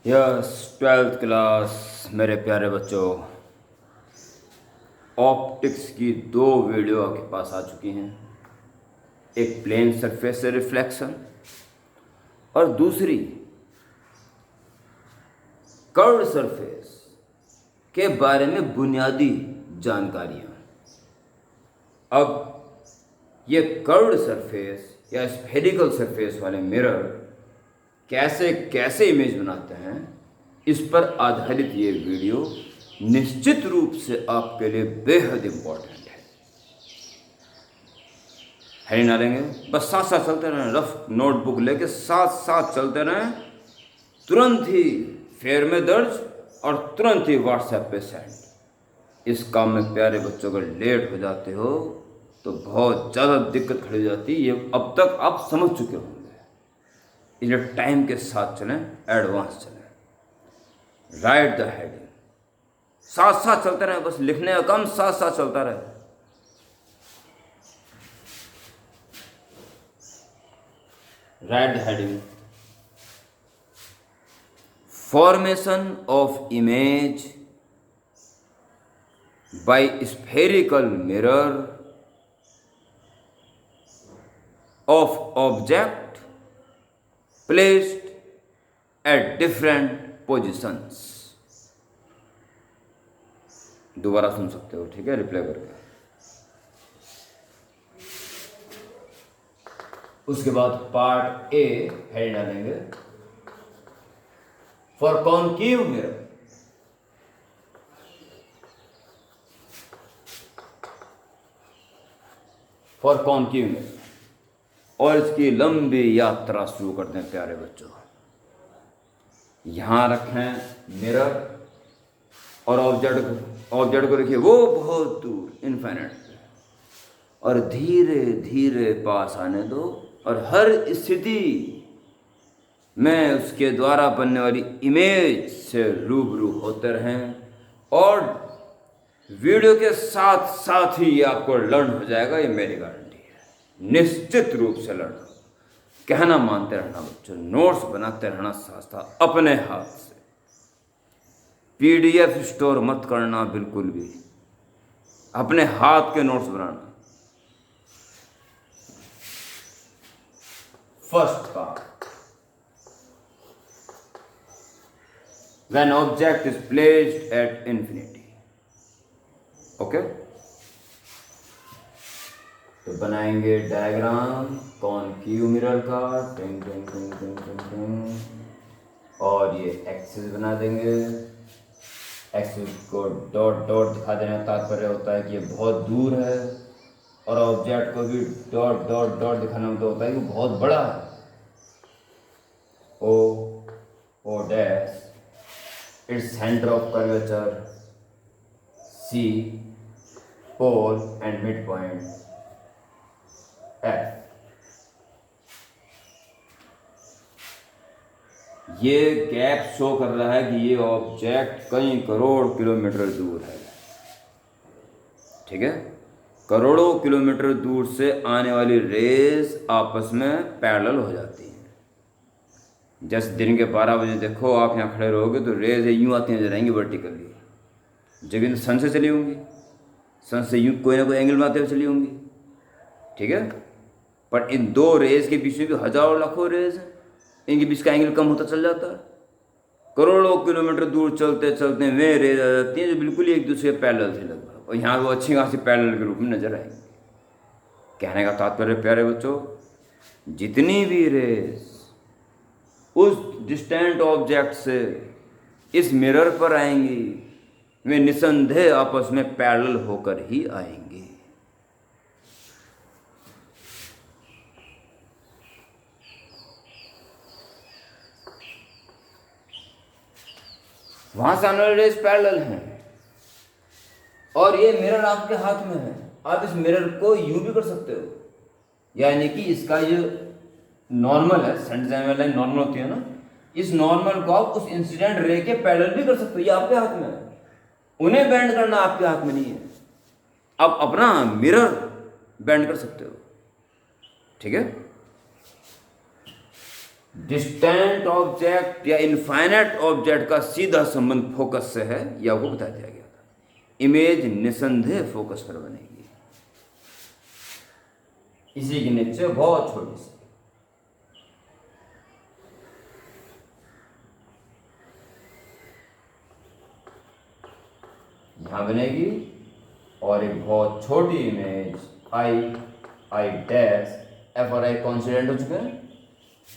Yes, 12th class मेरे प्यारे बच्चों। ऑप्टिक्स की दो वीडियो आपके पास आ चुकी हैं। एक प्लेन सरफेस से रिफ्लेक्शन और दूसरी कर्व्ड सरफेस के बारे में बुनियादी जानकारियाँ। अब ये कर्व्ड सरफेस या स्फेरिकल सरफेस वाले मिरर कैसे कैसे इमेज बनाते हैं, इस पर आधारित ये वीडियो निश्चित रूप से आपके लिए बेहद इम्पोर्टेंट है ही ना लेंगे। बस साथ साथ चलते रहें, रफ नोटबुक लेके साथ साथ चलते रहें। तुरंत ही फेयर में दर्ज और तुरंत ही व्हाट्सएप पे सेंड। इस काम में प्यारे बच्चों अगर लेट हो जाते हो तो बहुत ज़्यादा दिक्कत खड़ी हो जाती है। ये अब तक आप समझ चुके होंगे, इसलिए टाइम के साथ चलें, एडवांस चलें। राइट द हेडिंग, साथ साथ चलते रहें, बस लिखने का काम साथ साथ चलता रहे। Right the heading, formation of image by spherical mirror of object placed at different positions। दोबारा सुन सकते हो, ठीक है, रिप्लाई करके। उसके बाद पार्ट ए हेड डालेंगे, फॉर कॉनकेव मिरर और इसकी लंबी यात्रा शुरू करते हैं प्यारे बच्चों। यहाँ रखें मिरर और ऑब्जेक्ट को रखिए वो बहुत दूर इनफाइनाइट पे, और धीरे धीरे पास आने दो, और हर स्थिति में उसके द्वारा बनने वाली इमेज से रूबरू होते रहें। और वीडियो के साथ साथ ही ये आपको लर्न हो जाएगा, ये मेरी गारंटी है। निश्चित रूप से लर्न हो। कहना मानते रहना बच्चों, नोट्स बनाते रहना साथ साथ अपने हाथ से। पीडीएफ स्टोर मत करना बिल्कुल भी, अपने हाथ के notes banana. First part, when object is placed at infinity. Okay, तो बनाएंगे डायग्राम कॉनकेव मिरर का, टिंग टिंग टिंग टिंग टिंग टिंग, और ये एक्सिस बना देंगे। एक्सिस को डॉट डॉट दिखा देने का तात्पर्य होता है कि ये बहुत दूर है, और ऑब्जेक्ट को भी डॉट डॉट डॉट दिखाना होता है कि बहुत बड़ा है। O dash its centre of curvature, C pole and mid point F। ये गैप शो कर रहा है कि ये ऑब्जेक्ट कई करोड़ किलोमीटर दूर है, ठीक है। करोड़ों किलोमीटर दूर से आने वाली रेस आपस में पैरेलल हो जाती हैं। जैसे दिन के 12 बजे देखो, आप यहाँ खड़े रहोगे तो रेस यूँ आती नजर आएंगी वर्टिकली, जबकि सन से चली होंगी, सन से यूँ कोई ना कोई एंगल बनाते हुए चली होंगी, ठीक है। पर इन दो रेस के बीच में भी हजारों लाखों रेस हैं, इनके बीच का एंगल कम होता चल जाता है। करोड़ों किलोमीटर दूर चलते चलते वे रेस आ जाती हैं जो बिल्कुल ही एक दूसरे के पैरेलल थे लगभग, और यहाँ वो अच्छी खासी पैरेलल के रूप में नजर आएंगी। कहने का तात्पर्य प्यारे बच्चों, जितनी भी रेस उस डिस्टेंट ऑब्जेक्ट से इस मिरर पर आएंगी, वे निसंदेह आपस में पैरेलल होकर ही आएंगी। वहां से आने वाले रेस पैरेलल हैं, और ये मिरर आपके हाथ में है। आप इस मिरर को यूं भी कर सकते हो, यानी कि इसका जो नॉर्मल है, सेंटर लाइन नॉर्मल होती है ना, इस नॉर्मल को आप उस इंसिडेंट रे के पैरेलल भी कर सकते हो। ये आपके हाथ में है, उन्हें बेंड करना आपके हाथ में नहीं है। आप अपना मिरर बेंड कर सकते हो, ठीक है। डिस्टेंट ऑब्जेक्ट या इनफाइनाइट ऑब्जेक्ट का सीधा संबंध फोकस से है, या वो बता दिया गया था। इमेज निसंदेह फोकस पर बनेगी। इसी के नीचे बहुत छोटी सी यहां बनेगी, और एक बहुत छोटी इमेज आई डैश एफ और आई कॉन्सिडेंट हो चुके हैं,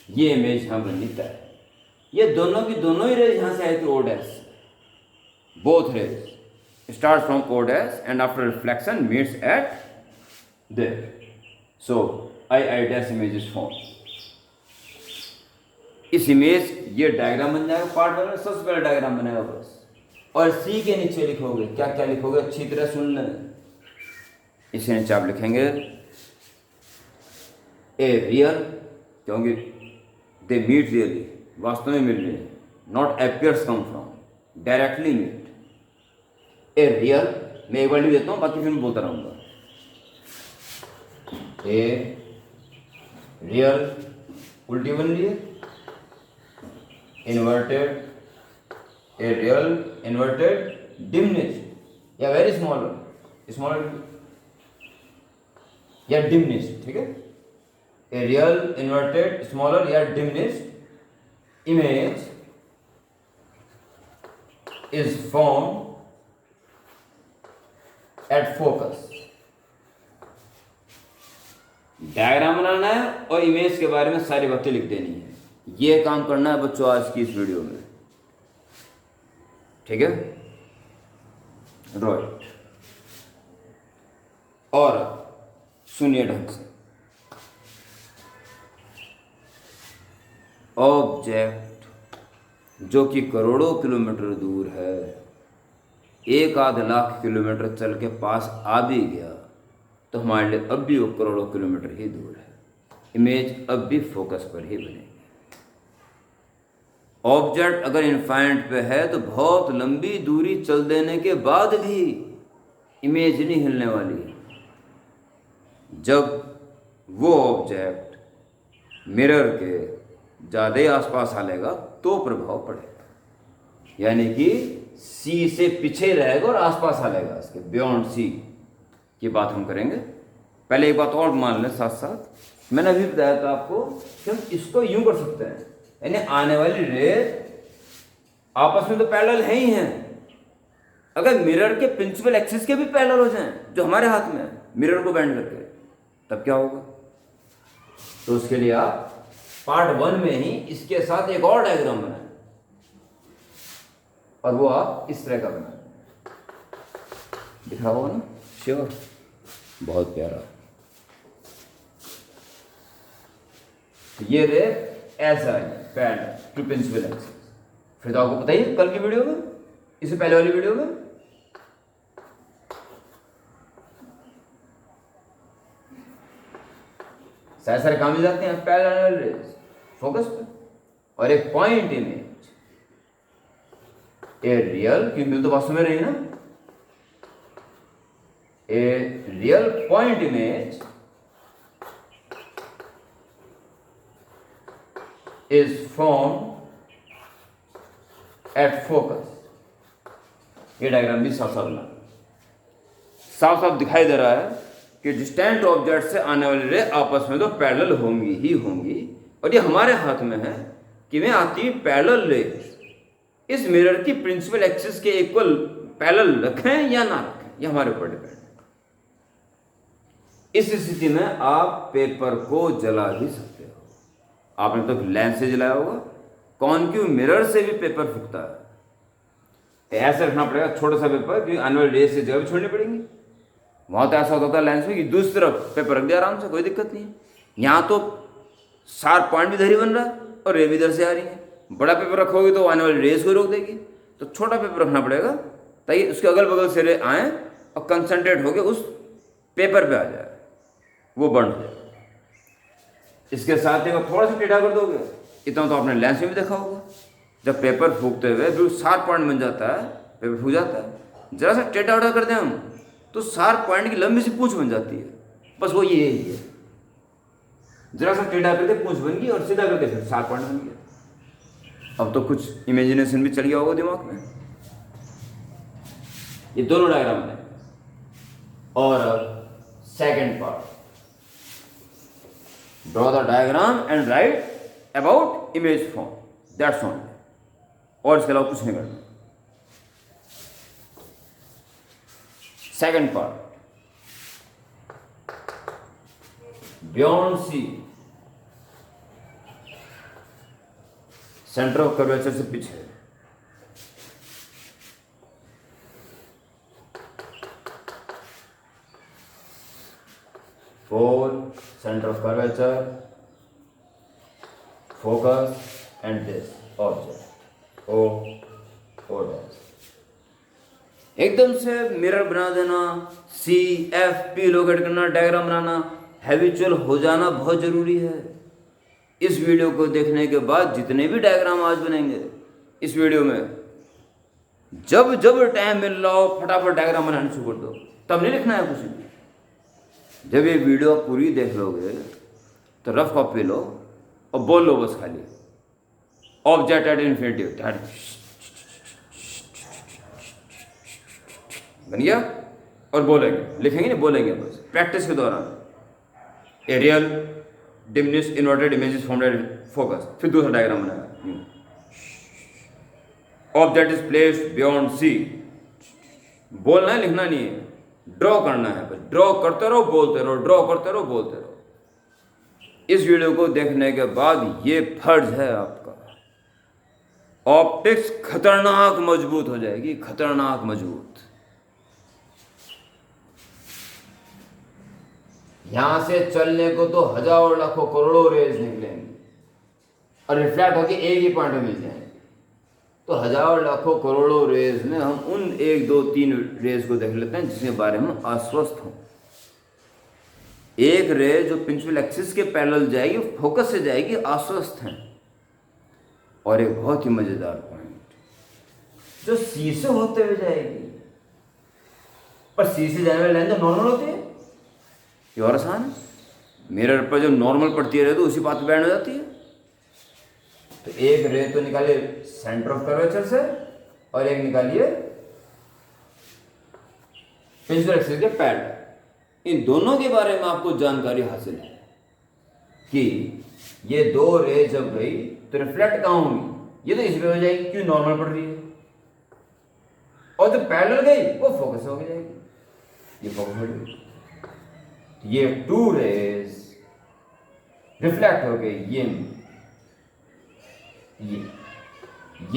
ये इमेज यहां बननी तय है। ये दोनों की दोनों ही रेज यहां से आई थी O dash, both rays start from O dash and after reflection meets at there, so I dash image is form. इस इमेज ये डायग्राम बन जाएगा पार्ट वन में, सबसे पहले डायग्राम बनेगा बस, और सी के नीचे लिखोगे क्या क्या लिखोगे, अच्छी तरह सुन लें। इसके नीचे आप लिखेंगे ए रियल, क्योंकि दे मीट रियली, वास्तव में मिल रही है, not appears come from, directly meet. A real, मैं एक बार लिख देता हूँ, बाकी फिर मैं बोलता रहूँगा। ए रियल उल्टी बन रही है, inverted, a real inverted diminished या वेरी स्मॉलर या डिमिनिश्ड, ठीक है। ए रियल इन्वर्टेड स्मॉलर या diminished image is form at focus. Diagram बनाना है और इमेज के बारे में सारी बातें लिख देनी है। ये काम करना है बच्चों आज की इस वीडियो में, ठीक है। राइट, और सुनिए ढंग से। ऑब्जेक्ट जो कि करोड़ों किलोमीटर दूर है, 1-8 लाख किलोमीटर चल के पास आ भी गया, तो हमारे लिए अब भी वो करोड़ों किलोमीटर ही दूर है। इमेज अब भी फोकस पर ही बनेगी। ऑब्जेक्ट अगर इनफाइनाइट पे है तो बहुत लंबी दूरी चल देने के बाद भी इमेज नहीं हिलने वाली। जब वो ऑब्जेक्ट मिरर के ज़्यादा ही आसपास आ लेगा तो प्रभाव पड़ेगा, यानी कि सी से पीछे रहेगा और आसपास आ लेगा, इसके बियॉन्ड सी की बात हम करेंगे। पहले एक बात और मान लें साथ साथ, मैंने अभी बताया था आपको कि हम इसको यूं कर सकते हैं, यानी आने वाली रेज आपस में तो पैरेलल है ही हैं। अगर मिरर के प्रिंसिपल एक्सिस के भी पैरेलल हो जाएं, जो हमारे हाथ में है, मिरर को बेंड करके, तब क्या होगा? तो उसके लिए आप पार्ट 1 में ही इसके साथ एक और डायग्राम बनाएं, और वो आप इस तरह का बनाएं। दिख रहा होगा ना? श्योर, बहुत प्यारा। ये रे ऐसा है पैरेलल टू प्रिंसिपल एक्सिस। फिर तो आपको पता ही है कल की वीडियो में, इससे पहले वाली वीडियो में, सारे सारे काम मिल जाते हैं पैरेलल रेज फोकस पे। और एक पॉइंट इमेज, ए रियल, क्योंकि मिल तो वास्तव में रही ना, a real point image is formed at focus। ये डायग्राम भी साफ साफ दिखाई दे रहा है कि डिस्टेंट ऑब्जेक्ट से आने वाली रे आपस में तो पैरेलल होंगी ही होंगी, और ये हमारे हाथ में है कि वे आती पैरेलल रे इस मिरर की प्रिंसिपल एक्सिस के इक्वल पैरेलल रखें या ना रखें, ये हमारे ऊपर डिपेंड है। इस स्थिति में आप पेपर को जला भी सकते हो। आपने तो लेंस से जलाया होगा, कॉनकेव मिरर से भी पेपर फूकता है, तो ऐसे रखना पड़ेगा छोटा सा पेपर, क्योंकि आने वाली रेस से जगह भी छोड़नी पड़ेगी। वहां तो ऐसा होता है लेंस में कि दूसरी तरफ पेपर रख दिया आराम से, कोई दिक्कत नहीं है। यहाँ तो शार्प पॉइंट भी इधर ही बन रहा है और रे भी इधर से आ रही है। बड़ा पेपर रखोगे तो आने वाली रेस को रोक देगी, तो छोटा पेपर रखना पड़ेगा ताकि उसके अगल बगल से रे आए और कंसंट्रेट होकर उस पेपर पे आ जाए, वो बंद हो जाए। इसके साथ एक थोड़ा सा टेढ़ा कर दोगे, इतना तो आपने लेंस में भी देखा होगा, जब पेपर फूकते हुए बिल्कुल शार्प पॉइंट बन जाता है, पेपर फूक जाता है, जरा सा टेढ़ा उड़ा कर दें हम तो शार्प पॉइंट की लंबी सी पूंछ बन जाती है। बस वो ये ही है, जरा सा टेढ़ा करके पूंछ बन गई और सीधा करके फिर 7 पॉइंट बन गया। अब तो कुछ इमेजिनेशन भी चल गया होगा दिमाग में। ये दोनों डायग्राम है। और second part, draw the diagram and write about image form, that's all. और इसके अलावा कुछ नहीं करना। Second part, beyond C, centre of curvature से पीछे, for centre of curvature, focus and this object O dash. एकदम से मिरर बना देना, सी एफ पी लोकेट करना, डायग्राम बनाना, हैबिचुअल हो जाना बहुत जरूरी है। इस वीडियो को देखने के बाद जितने भी डायग्राम आज बनेंगे इस वीडियो में, जब जब टाइम मिल रहा हो फटाफट डायग्राम बनाना शुरू कर दो। तब नहीं लिखना है कुछ भी। जब ये वीडियो पूरी देख लोगे तो रफ कॉपी लो और बोल लो बस खाली ऑब्जेक्ट एट इन्फिनिटिव, बन गया। और बोलेंगे, लिखेंगे नहीं, बोलेंगे बस प्रैक्टिस के दौरान। A real diminish inverted images formed at focus, फिर दूसरा डायग्राम बनाएगा। Object is placed beyond C, बोलना है लिखना नहीं है, ड्रॉ करना है बस। ड्रॉ करते रहो बोलते रहो, ड्रॉ करते रहो बोलते रहो। इस वीडियो को देखने के बाद ये फर्ज है आपका, ऑप्टिक्स खतरनाक मजबूत हो जाएगी, खतरनाक मजबूत। यहां से चलने को तो हजारों लाखों करोड़ों रेज निकलेंगी और रिफ्लेक्ट होकर एक ही पॉइंट में मिल जाएंगे। तो हजारों लाखों करोड़ों रेज में हम उन 1 2 3 रेज को देख लेते हैं जिसके बारे में आश्वस्त हों। एक रे जो प्रिंसिपल एक्सिस के पैरेलल जाएगी, फोकस से जाएगी, आश्वस्त हैं। और एक बहुत ही मजेदार पॉइंट जो सी से होते हुए जाएगी, पर सी से जाने वाली लाइन जो नॉर्मल होती है, ये और आसान है। मिरर पर जो नॉर्मल पड़ती है तो उसी पाथ पे बैंड हो जाती है। तो एक रे तो निकालिए सेंटर ऑफ कर्वेचर से और एक निकालिए प्रिंसिपल एक्सिस के पैरेलल। इन दोनों के बारे में आपको जानकारी हासिल है कि ये 2 रे जब गई तो रिफ्लेक्ट कहाँ होंगी, ये तो इस पे हो जाएगी क्यों नॉर्मल पड़ रही है, और जो पैरेलल गई वो फोकस हो जाएगी, ये फोकस हो गई। ये 2 रेज रिफ्लेक्ट हो गई, ये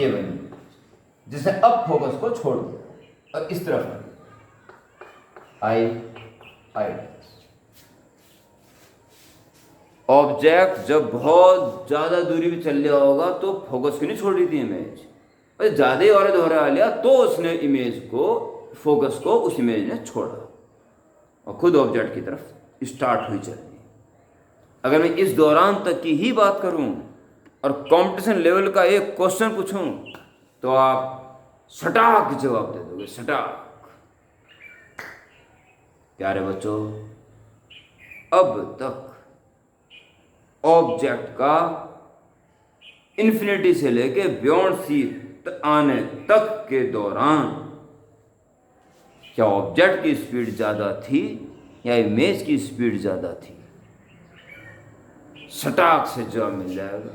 बनी, जिसने अब फोकस को छोड़ दिया और इस तरफ आई। ऑब्जेक्ट जब बहुत ज्यादा दूरी पे चल रहा होगा तो फोकस को नहीं छोड़ रही थी इमेज, और ज्यादा ही और दोहरा लिया तो उसने इमेज को, फोकस को उस इमेज ने छोड़ा और खुद ऑब्जेक्ट की तरफ स्टार्ट हुई चलनी। अगर मैं इस दौरान तक की ही बात करूं और कंपटीशन लेवल का एक क्वेश्चन पूछूं तो आप सटाक जवाब दे दोगे, सटाक। प्यारे बच्चों, अब तक ऑब्जेक्ट का इन्फिनिटी से लेके बियॉन्ड सी आने तक के दौरान क्या ऑब्जेक्ट की स्पीड ज्यादा थी या इमेज की स्पीड ज्यादा थी? सटाक से जवाब मिल जाएगा।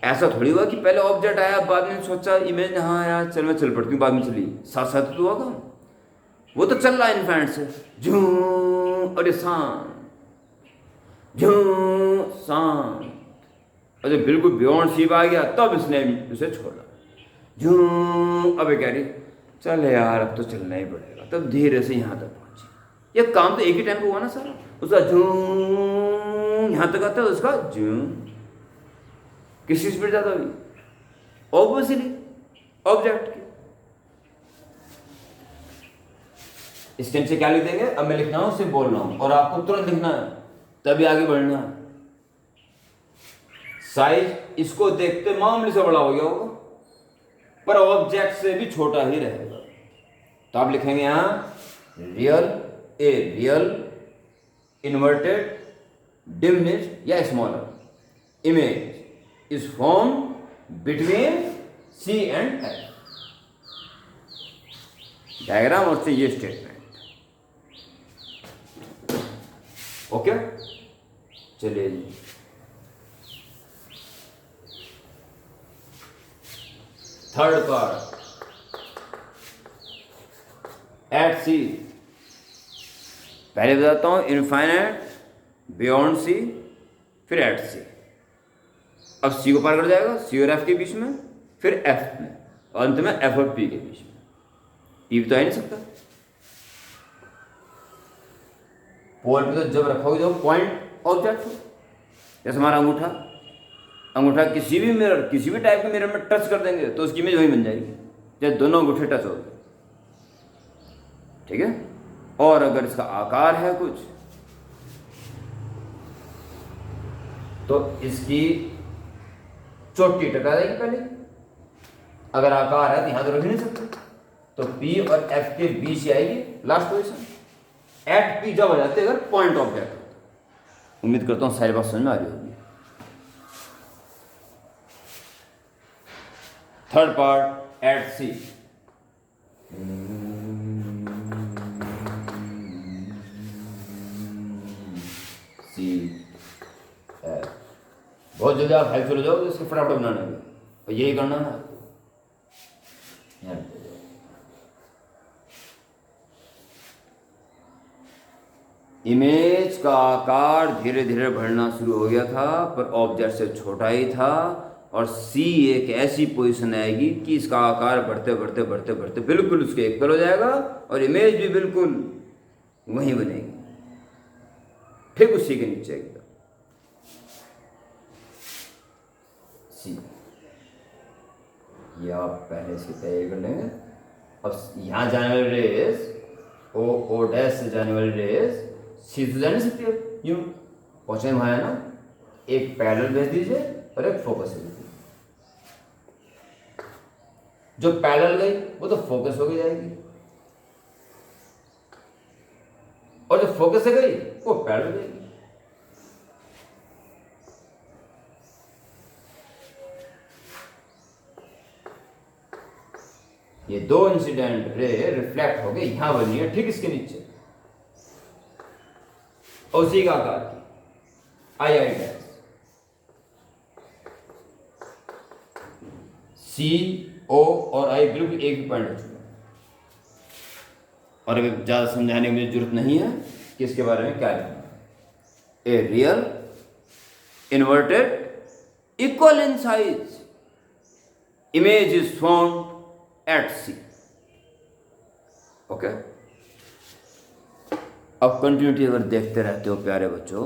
ऐसा थोड़ी हुआ कि पहले ऑब्जेक्ट आया बाद में सोचा इमेज ने हाँ यार चल मैं चल पड़ती हूँ, बाद में चली, साथ साथ तो होगा। वो तो चल रहा है इनफैंट से, झूं और शांत, झूं शांत, और जब बिल्कुल बियॉन्ड सी आ गया तब इसने उसे छोड़ा, झूं। अब कह रही चल यार अब तो चलना ही पड़ेगा, तब धीरे से यहाँ तक पहुंची। ये काम तो एक ही टाइम पे हुआ ना सारा, उसका झूं यहाँ तक आता है, उसका झूं। किसकी स्पीड ज्यादा हुई? ऑब्वियसली ऑब्जेक्ट की। स्क्रीन से क्या लिख देंगे? अब मैं लिख रहा हूं, सिर्फ बोल रहा हूं और आपको तुरंत लिखना है, तभी आगे बढ़ना है। साइज इसको देखते मामूली से बड़ा हो गया होगा, पर ऑब्जेक्ट से भी छोटा ही रहेगा। तो आप लिखेंगे यहां रियल, ए रियल इन्वर्टेड diminished या smaller image is formed between C and F. Diagram और से ये स्टेटमेंट. ओके, चलिए जी. थर्ड पार्ट एट सी. पहले बताता हूं इनफाइनाइट, बियॉन्ड सी, फिर एट सी. अब सी को पार कर जाएगा, सी और एफ के बीच में, फिर एफ में, और अंत में एफ और पी के बीच में. पी भी तो आ नहीं सकता. पोल पे तो जब रखोगे तो पॉइंट ऑब्जेक्ट हो. जैसे हमारा अंगूठा किसी भी मिरर, किसी भी टाइप के मिरर में टच कर देंगे तो उसकी इमेज वही बन जाएगी, जैसे दोनों अंगूठे टच हो गए. ठीक है. और अगर इसका आकार है कुछ तो इसकी चोटी टकरा जाएगी पहले. अगर आकार है तो यहां तो रख ही नहीं सकते, तो P और F के बीच ही आएगी लास्ट पोजिशन. एट P जब आ जाते अगर पॉइंट ऑब्जेक्ट हो. उम्मीद करता हूं सारी बात समझ में आ रही होगी. Third part at C. C F. बहुत जल्दी आप हेल्पफुल हो जाओ तो इसके फटाफट बनाने में, और यही करना है आपको. इमेज का आकार धीरे धीरे बढ़ना शुरू हो गया था, पर ऑब्जेक्ट से छोटा ही था. और सी एक ऐसी पोजीशन आएगी कि इसका आकार बढ़ते बढ़ते बढ़ते बढ़ते बिल्कुल उसके इक्वल हो जाएगा, और इमेज भी बिल्कुल वहीं बनेगी, ठीक उसी के नीचे एकदम. सी, ये आप पहले इसकी तैयारी कर लेंगे. अब यहां जाने वाली रेस ओ डैश से जाने वाली रेस सी से जा नहीं सकती. यूं पहुंचे वहां है ना, एक पैरेलल भेज दीजिए और एक फोकस भेज दीजिए. जो पैरेलल गई वो तो फोकस हो जाएगी, और जो फोकस से गई वो पैरेलल गई. ये दो इंसिडेंट रे रिफ्लेक्ट हो गए, यहां बनी है ठीक इसके नीचे, और उसी का आकार की आई डैश. सी ओ और आई बिल्कुल एक ही पॉइंट हो चुका है. और अगर ज्यादा समझाने की मुझे जरूरत नहीं है कि इसके बारे में क्या लिखना है. A real inverted equal in size image is found at C. Okay. अब कंटिन्यूटी अगर देखते रहते हो प्यारे बच्चों,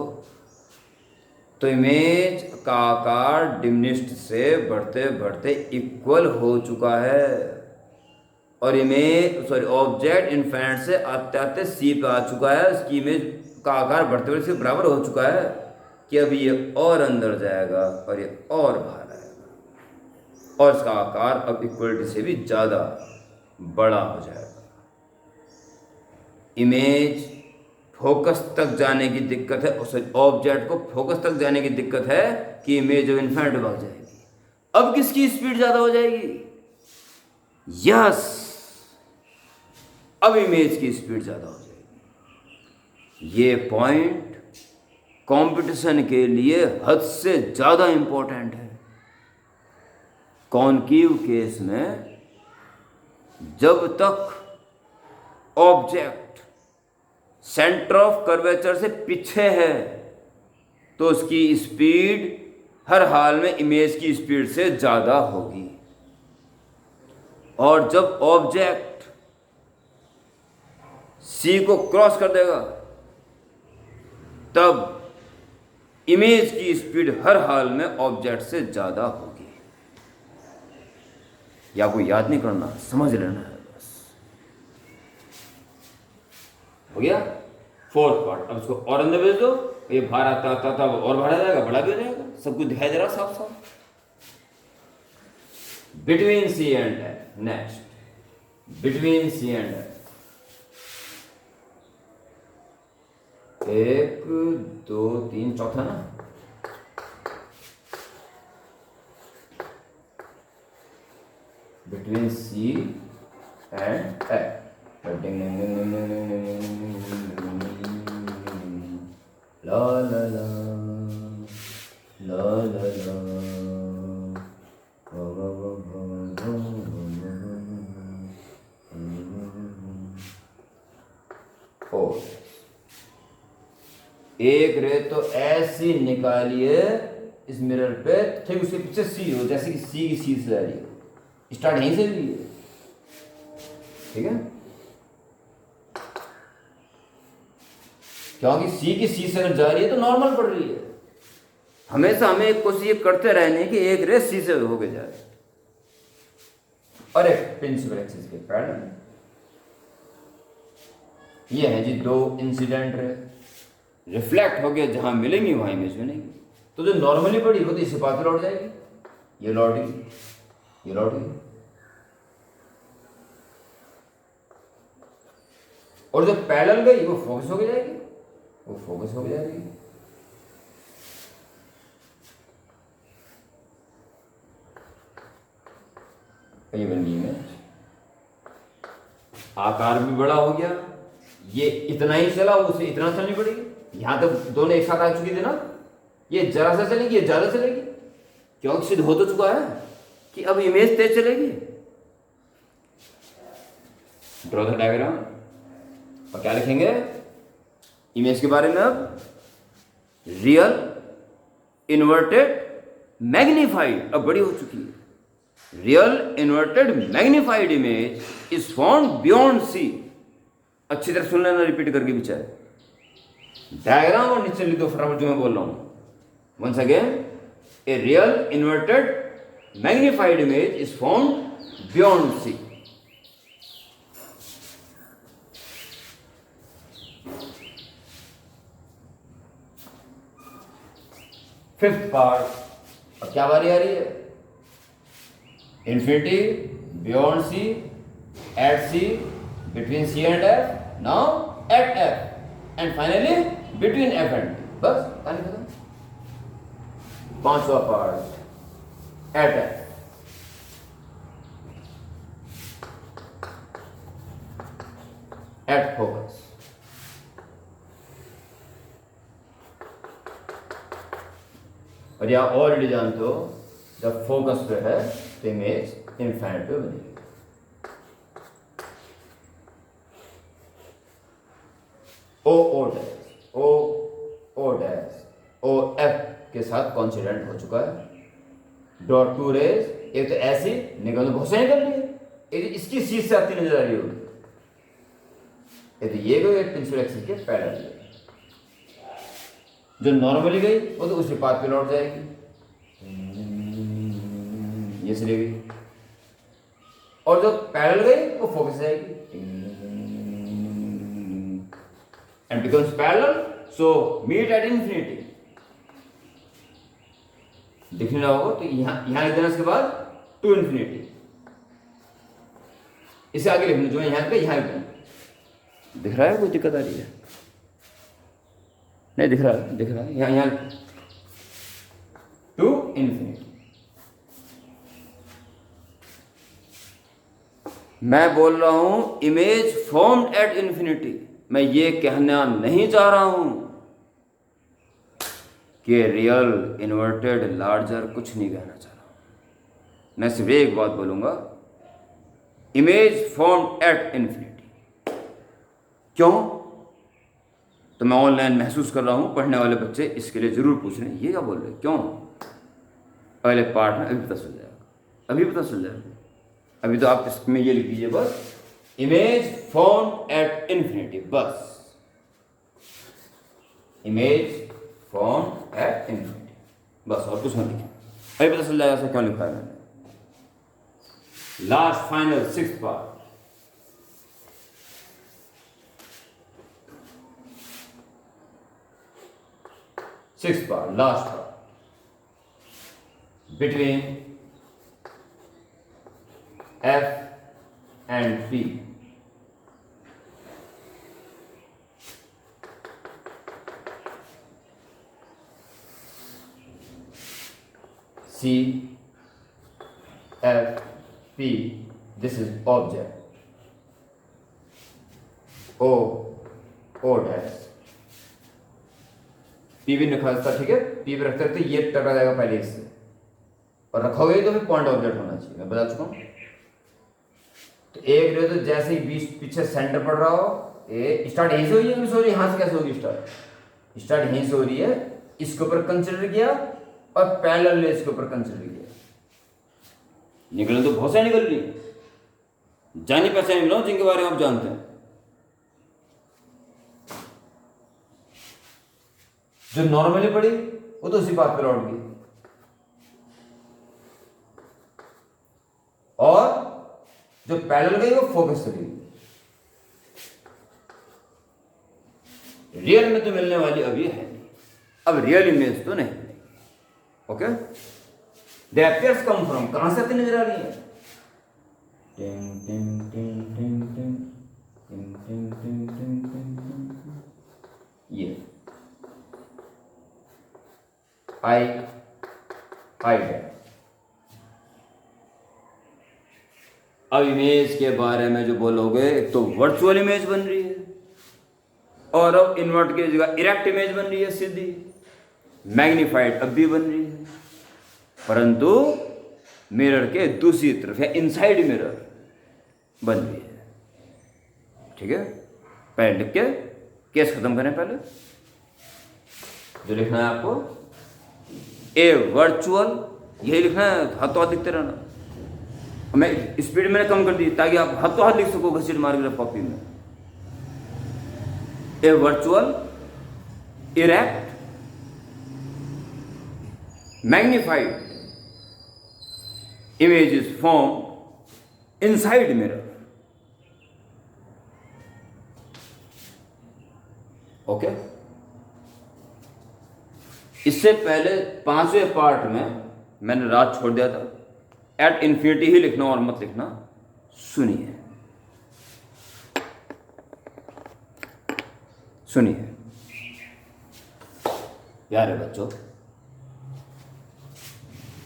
तो इमेज का आकार डिमिनिश्ड से बढ़ते बढ़ते इक्वल हो चुका है, और ऑब्जेक्ट इनफाइनाइट से आते आते सी पे आ चुका है. उसकी इमेज का आकार बढ़ते बढ़ते बराबर हो चुका है कि अभी ये और अंदर जाएगा और ये और बाहर आएगा, और इसका आकार अब इक्वलिटी से भी ज़्यादा बड़ा हो जाएगा. इमेज फोकस तक जाने की दिक्कत है, उस ऑब्जेक्ट को फोकस तक जाने की दिक्कत है कि इमेज इनफाइनाइट भाग जाएगी. अब किसकी स्पीड ज़्यादा हो जाएगी? यस, अब इमेज की स्पीड ज़्यादा हो जाएगी. ये पॉइंट कंपटीशन के लिए हद से ज़्यादा इंपॉर्टेंट है. कॉन्केव केस में जब तक ऑब्जेक्ट सेंटर ऑफ कर्वेचर से पीछे है तो उसकी स्पीड हर हाल में इमेज की स्पीड से ज़्यादा होगी, और जब ऑब्जेक्ट सी को क्रॉस कर देगा तब इमेज की स्पीड हर हाल में ऑब्जेक्ट से ज़्यादा होगी. या आपको याद नहीं करना, समझ लेना है बस. हो गया फोर्थ पार्ट. अब इसको और अंदर भेज दो, ये बाहर आता आता आता और बढ़ा जाएगा, बड़ा भी हो जाएगा, सब कुछ दिखाई दे रहा साफ साफ. Between C and F. Between C and F 1 2 3 चौथा ना, बिटवीन सी एंड एफ। ला ला ला ला ला ला ओ, एक रे तो ऐसी निकालिए इस मिरर पे, ठीक उसके पीछे सी हो, जैसे कि सी की सी से आ रही है, स्टार्ट यहीं से ली है, ठीक है, क्योंकि सी की सी से अगर जा रही है तो नॉर्मल पड़ रही है। हमेशा हमें कोशिश ये करते रहने की एक रे सी से होके जाए और एक प्रिंसिपल एक्सिस के पैरेलल। ये है जी दो इंसिडेंट रे, रिफ्लेक्ट हो गया, जहां मिलेंगी वहां इमेज बनेगी। तो जो नॉर्मली पड़ी वो तो इसी बात पे लौट जाएगी, ये लौट गई, ये लौट गई, और जो पैरेलल गई वो फोकस हो जाएगी, वो फोकस हो जाएगी। ये बन गई इमेज, आकार भी बड़ा हो गया, ये इतना ही चला, उसे इतना चलनी पड़ेगी, यहां तक दोनों एक साथ आ चुकी थी ना, ये जरा सा चलेगी, ये ज्यादा चलेगी, क्योंकि सिद्ध हो तो चुका है कि अब इमेज तेज चलेगी। ड्रॉ द डायग्राम, और क्या लिखेंगे इमेज के बारे में? अब रियल इन्वर्टेड मैग्नीफाइड, अब बड़ी हो चुकी है, real inverted magnified image is found beyond C. अच्छी तरह सुन लेना, रिपीट करके विचार, डायग्राम और नीचे लिख दो फटाफट जो मैं बोल रहा हूं। Once again, a real inverted magnified image is found beyond C. Fifth part, अब क्या बारी आ रही है? Infinity, beyond C, at C, between C and F, now at F, and finally between F and T. बस कहानी खत्म। पांचवा part, at F, at focus. और यह ऑलरेडी जानते हो, जब फोकस पे है तो इमेज इनफाइनाइट पे बनेगी। ओ ओ डैश, ओ ओ डैश, ओ एफ के साथ कॉन्सिडेंट हो चुका है। डॉट टू रेज, एक तो ऐसी निकल तो बहुत से निकल रही है, इसकी सीध से आती नजर आ रही होगी, तो ये गई प्रिंसिपल एक्सिस के पैरेलल। जो नॉर्मली गई वो तो उसी पाथ पे लौट जाएगी, ये चली गई, और जो पैरेलल गई वो फोकस जाएगी, and becomes parallel, so meet at infinity. दिखने लगा होगा तो यहां लिख देना, इसके बाद टू इन्फिनिटी, इसे आगे लिखना, जो यहां पे यहां लिख देना। दिख रहा है, कोई दिक्कत आ रही है? नहीं दिख रहा है, दिख रहा है, यहां टू इन्फिनिटी। मैं बोल रहा हूं इमेज फॉर्म्ड एट इन्फिनिटी, मैं ये कहना नहीं चाह रहा हूं कि रियल इन्वर्टेड लार्जर, कुछ नहीं कहना चाह रहा हूं। मैं सिर्फ एक बात बोलूंगा, इमेज फॉर्म्ड एट इन्फिनिटी। क्यों? तो मैं ऑनलाइन महसूस कर रहा हूं, पढ़ने वाले बच्चे इसके लिए जरूर पूछ रहे हैं, ये क्या बोल रहे हैं, क्यों? पहले पार्ट में अभी पता चल जाएगा, अभी पता चल जाएगा। अभी तो आप इसमें ये लिख दीजिए बस, इमेज फॉर्म्ड एट इन्फिनिटी, बस इमेज फॉर्म्ड एट इन्फिनिटी, बस, और कुछ मत लिखिए, अभी पता चल जाएगा ऐसा क्यों लिखा है मैंने। Last final sixth part, last part, between F and P. C F P, this is object. O dash, P भी लिखा था, ठीक है, P पे रखते रखते ये टकरा जाएगा पहले इससे, और रखोगे तो फिर पॉइंट ऑब्जेक्ट होना चाहिए, मैं बता चुका हूँ। तो एक जो तो जैसे ही बीच पीछे सेंटर पड़ रहा हो, स्टार्ट यहीं से हो रही है, सॉरी यहाँ से कैसे होगी स्टार्ट यहीं से हो रही है, इसके ऊपर कंसिडर किया और पैरेलल इसके ऊपर कंसिडर किया, निकलने तो बहुत सारी निकल रही है, जानी पहचानी मिलो जिनके बारे में आप जानते हैं। जो नॉर्मली पड़ी वो तो उसी बात पर लौट गई, और जो पैरेलल गई वो फोकस से गई। रियल में तो मिलने वाली अब ये है नहीं, अब रियल इमेज तो नहीं। Okay, the appears come from, कहां से आती नजर आ रही है? टिंग टिंग टिंग टिंग टिंग टिंग टिंग टिंग टिंग टिंग, ये आई डैश। अब इमेज के बारे में जो बोलोगे, एक तो वर्चुअल इमेज बन रही है, और अब इन्वर्ट की जगह इरेक्ट इमेज बन रही है सीधी, मैग्नीफाइड अब भी बन रही है, परंतु मिरर के दूसरी तरफ या इनसाइड मिरर बन रही है। ठीक है, पहले लिख के केस खत्म करें। पहले जो लिखना है आपको, ए वर्चुअल, यही लिखना है, हाथों हाथ लिखते रहना। मैं स्पीड मैंने कम कर दी ताकि आप हाथों हाथ लिख सको घसीट मार के कॉपी में। A virtual erect magnified image is formed inside mirror. Okay, इससे पहले 5वें पार्ट में मैंने रात छोड़ दिया था, एट इन्फिनिटी ही लिखना और मत लिखना। सुनिए प्यारे बच्चों,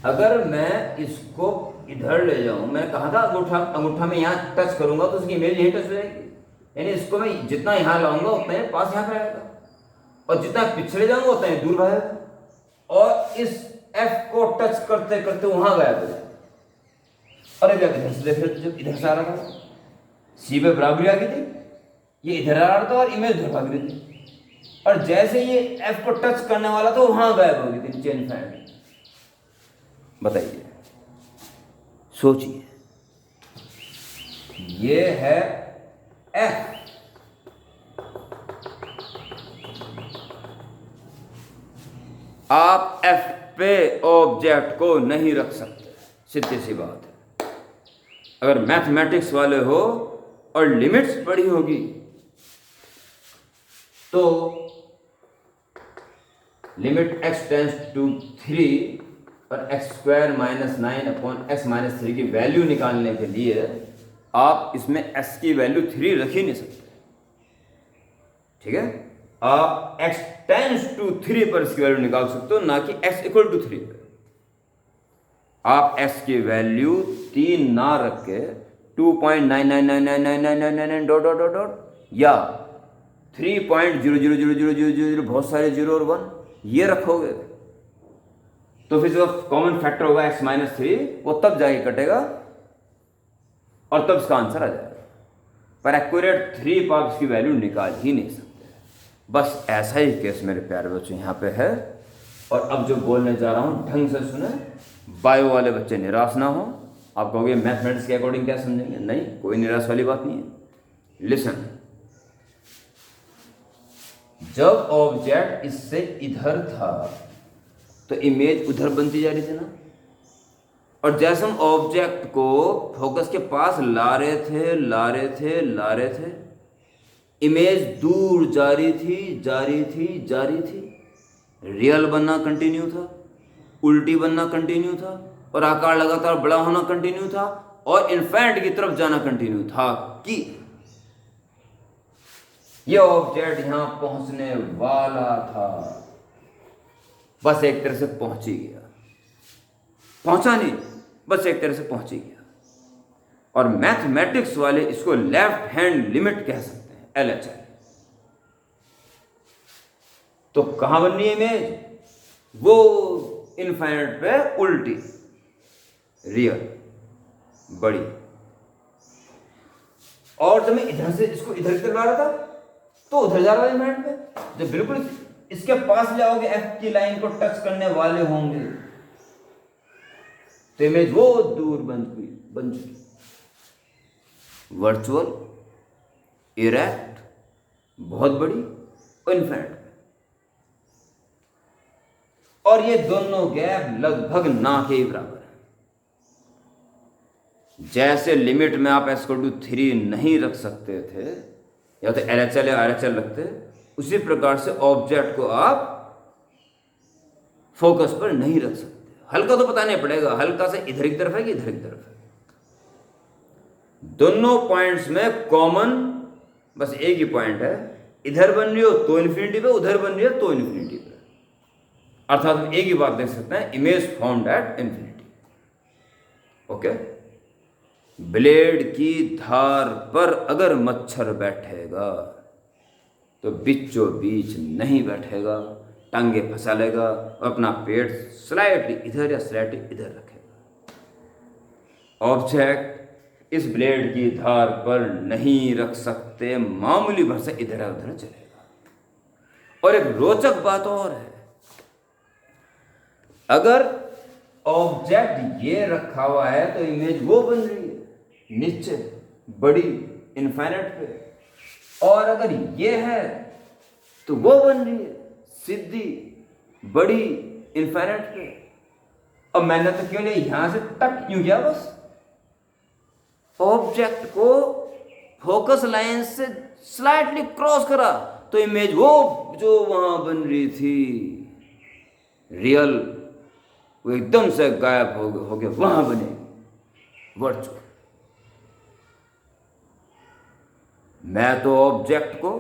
अगर मैं इसको इधर ले जाऊं, मैंने कहा था अंगूठा में यहां टच करूंगा तो उसकी इमेज यहीं टच हो जाएगी, यानी इसको मैं जितना यहां लाऊंगा उतना ही पास यहां पे आएगा, और जितना पिछड़े जाऊंगा उतना ही दूर भागेगा, और इस F को टच करते करते वहां गायब हो जाएगा। अरे क्या इधर से देख रहे, जब इधर से आ रहा था C पे बराबरी आ गई थी, ये इधर आ रहा था और इमेज उधर भाग रही थी, और जैसे ये F को टच करने वाला था वहां गायब हो गई थी चेन फाइंड। बताइए, सोचिए, ये है F, आप F पे ऑब्जेक्ट को नहीं रख सकते, सीधी सी बात है। अगर मैथमेटिक्स वाले हो और लिमिट्स पढ़ी होगी तो लिमिट x टेंड्स टू 3 और x² - 9 अपॉन x - 3 की वैल्यू निकालने के लिए आप इसमें s की वैल्यू 3 रख ही नहीं सकते। ठीक है, आप x टेंड्स टू 3 पर इसकी वैल्यू निकाल सकते हो, ना कि x इक्वल टू 3 पर। आप x की वैल्यू 3 ना रख के 2.99999999 डॉट डॉट डॉट या 3.000000 बहुत सारे 0 और 1 ये रखोगे तो फिर जो कॉमन फैक्टर होगा x - 3 वो तब जाके कटेगा और तब इसका आंसर आ जाएगा, पर एक्यूरेट 3 पर आप इसकी वैल्यू निकाल ही नहीं सकते। बस ऐसा ही केस मेरे प्यारे बच्चों यहाँ पे है। और अब जो बोलने जा रहा हूँ ढंग से सुने, बायो वाले बच्चे निराश ना हो। आप कहोगे मैथमेटिक्स के अकॉर्डिंग क्या समझेंगे, नहीं, कोई निराश वाली बात नहीं है। लिसन, जब ऑब्जेक्ट इससे इधर था तो इमेज उधर बनती जा रही थी ना, और जैसे हम ऑब्जेक्ट को फोकस के पास ला रहे थे इमेज दूर जा रही थी। रियल बनना कंटिन्यू था, उल्टी बनना कंटिन्यू था, और आकार लगातार बड़ा होना कंटिन्यू था, और इन्फिनिटी की तरफ जाना कंटिन्यू था कि यह ऑब्जेक्ट यहां पहुंचने वाला था। बस एक तरह से पहुंच ही गया। पहुंचा नहीं, बस एक तरह से पहुंच ही गया। और मैथमेटिक्स वाले इसको लेफ्ट हैंड लिमिट कह सकते हैं, LHL। तो कहां बन रही है इमेज? वो इनफाइनाइट पे उल्टी, रियल, बड़ी। और जब मैं इधर से इसको इधर की तरफ ला रहा था तो उधर जा रहा है इनफाइनाइट पे। जब बिल्कुल इसके पास जाओगे, F की लाइन को टच करने वाले होंगे, तो इमेज वो दूर बन चुकी। वर्चुअल, इरेक्ट, बहुत बड़ी, इनफाइनाइट। और ये दोनों गैप लगभग ना के ही बराबर है। जैसे लिमिट में आप S=3 नहीं रख सकते थे, या तो LHL या RHL रखते, उसी प्रकार से ऑब्जेक्ट को आप फोकस पर नहीं रख सकते। हल्का तो पता नहीं पड़ेगा, हल्का से इधर की तरफ है कि इधर की तरफ है। दोनों पॉइंट्स में कॉमन बस एक ही पॉइंट है, इधर बन रही हो तो इन्फिनिटी पे, उधर बन रही हो तो इन्फिनिटी पे। अर्थात हम एक ही बात देख सकते हैं, image formed at infinity. Okay. Blade की धार पर अगर मच्छर बैठेगा तो बीचों बीच नहीं बैठेगा, टांगे फंसा लेगा और अपना पेट स्लाइटली इधर या स्लाइटली इधर रखेगा। ऑब्जेक्ट इस ब्लेड की धार पर नहीं रख सकते, मामूली भर से इधर उधर चलेगा। और एक रोचक बात और है, अगर ऑब्जेक्ट ये रखा हुआ है तो इमेज वो बन रही है नीचे बड़ी इनफाइनाइट पे, और अगर ये है तो वो बन रही है सीधी बड़ी इनफाइनाइट पे। और मैंने तो क्यों नहीं यहां से टक यूं किया, बस ऑब्जेक्ट को फोकस लाइन से स्लाइटली क्रॉस करा तो इमेज वो जो वहां बन रही थी रियल, वो एकदम से गायब हो गया, वहां बनेगी वर्चुअल। मैं तो ऑब्जेक्ट को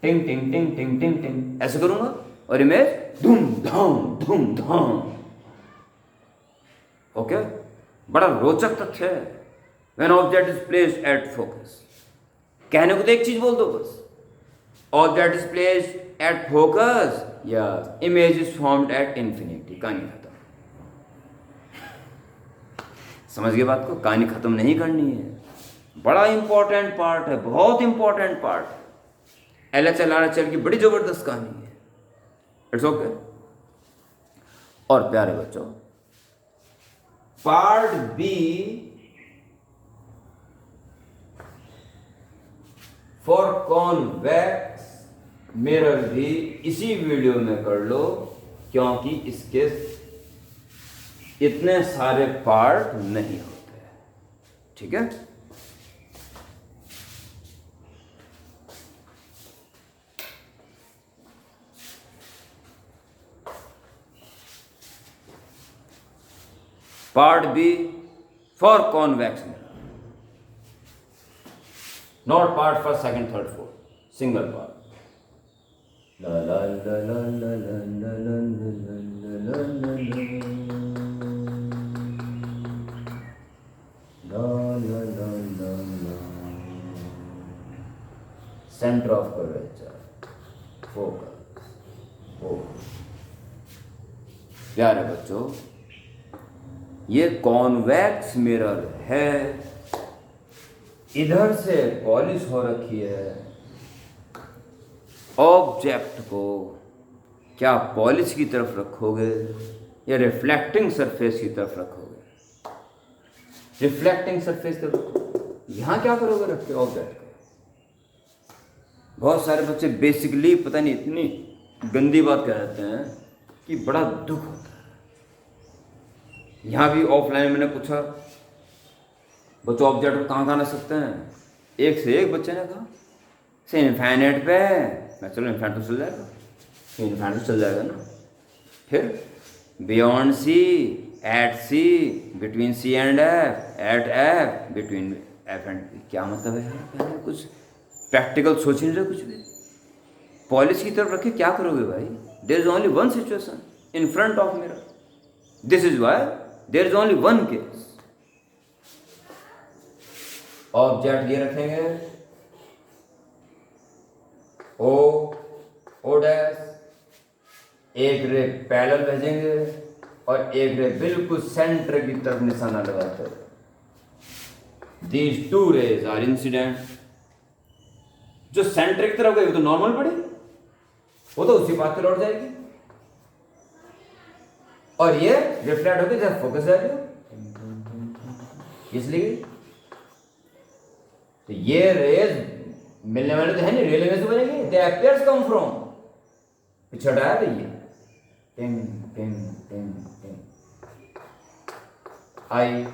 टिंग टिंग टिंग टिंग टिंग टिंग ऐसे करूंगा और इमेज धूम धाम। ओके, बड़ा रोचक तथ्य है। When object is placed at focus, कहने को तो एक चीज बोल दो बस, object is placed at focus या image is formed at infinity, कहानी खत्म। समझ गए बात को? कहानी खत्म नहीं करनी है, बड़ा इंपॉर्टेंट पार्ट है, बहुत इंपॉर्टेंट पार्ट है। LHL RHL की बड़ी जबरदस्त कहानी है। It's okay. और प्यारे बच्चों, part B for convex mirror भी इसी वीडियो में कर लो, क्योंकि इसके इतने सारे पार्ट नहीं होते। ठीक है? Part B for convex mirror, not part first second third fourth, single part. ला ला ला ला ला ला ला ला ला ला, सेंटर ऑफ कर्वेचर, फोकस। प्यारे बच्चों, ये कॉन्वेक्स मिरर है, इधर से पॉलिश हो रखी है। ऑब्जेक्ट को क्या पॉलिश की तरफ रखोगे या रिफ्लेक्टिंग सरफेस की तरफ रखोगे? रिफ्लेक्टिंग सरफेस तरफ रखोगे। यहां क्या करोगे रख के ऑब्जेक्ट को? बहुत सारे बच्चे बेसिकली पता नहीं इतनी गंदी बात कह देते हैं कि बड़ा दुख होता है। यहाँ भी ऑफलाइन मैंने पूछा बच्चों ऑब्जेक्ट को कहाँ रख सकते हैं, एक से एक बच्चे ने कहा से इनफाइनाइट पे है। मैं चलो इनफाइनाइट तो चल जाएगा, इनफाइनाइट तो चल जाएगा ना। फिर beyond C, at C, between C and F, at F, between F and, क्या मतलब है यार? कुछ प्रैक्टिकल सोच नहीं रहे कुछ भी। पॉलिश की तरफ रखे क्या करोगे भाई? There is only one situation in front of mirror, this is why there is only one case. Object ये रखेंगे ओ डैश, एक रे पैरेलल भेजेंगे और एक रे बिल्कुल सेंटर की तरफ निशाना लगाते हैं। These two rays are incident। जो सेंटर की तरफ गई वो तो नॉर्मल पड़ी, वो तो उसी बात पे लौट जाएगी, और ये रिफ्लेक्ट होकर जब फोकस जाएगी इसलिए। तो ये रेज मिलने वाले तो है नहीं, रियल इमेज से बनेगी। दे अपीयर्स कम फ्रॉम, पीछे हटाया तो ये टिंग टिंग टिंग टिंग आई।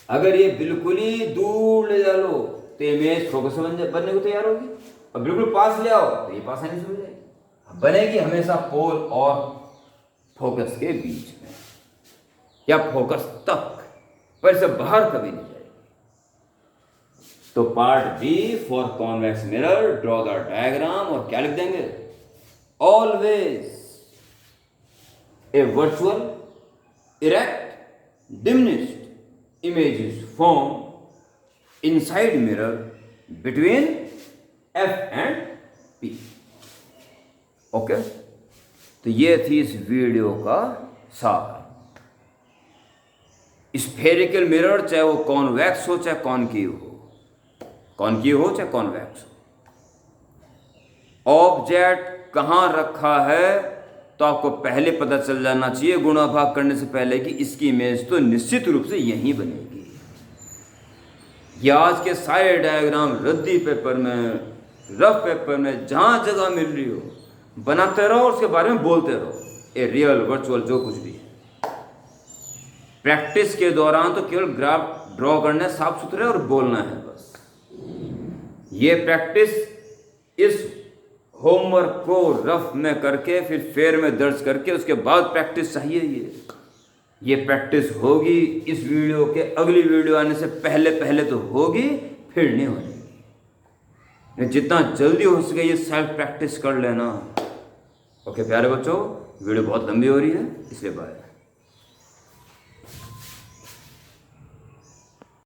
अगर ये बिल्कुल ही दूर ले जा लो तो इमेज फोकस बनने को तैयार होगी, और बिल्कुल पास ले आओ तो ये पास आने शुरू हो जाएगी। बनेगी हमेशा पोल और फोकस के बीच में, या फोकस तक, पर से बाहर कभी नहीं जाएगी। तो part B for convex mirror, draw the diagram, और क्या लिख देंगे, always a virtual erect diminished image is formed inside mirror between F and P। Okay, तो ये थी इस वीडियो का सार। स्फेरिकल मिरर, चाहे वो कॉन्वेक्स हो चाहे कॉनकेव हो चाहे कॉन्वेक्स हो, ऑब्जेक्ट कहाँ रखा है तो आपको पहले पता चल जाना चाहिए गुणा भाग करने से पहले कि इसकी इमेज तो निश्चित रूप से यहीं बनेगी। ये आज के सारे डायग्राम रद्दी पेपर में, रफ पेपर में, जहाँ जगह मिल रही हो बनाते रहो और उसके बारे में बोलते रहो, ये रियल वर्चुअल जो कुछ भी है। प्रैक्टिस के दौरान तो केवल ग्राफ ड्रॉ करना साफ सुथरे और बोलना है बस। ये प्रैक्टिस इस होमवर्क को रफ में करके फिर फेयर में दर्ज करके उसके बाद प्रैक्टिस चाहिए। ये प्रैक्टिस होगी इस वीडियो के अगली वीडियो आने से पहले तो होगी, फिर नहीं होगी। जितना जल्दी हो सके ये सेल्फ प्रैक्टिस कर लेना। ओके प्यारे बच्चों, वीडियो बहुत लंबी हो रही है इसलिए बाय।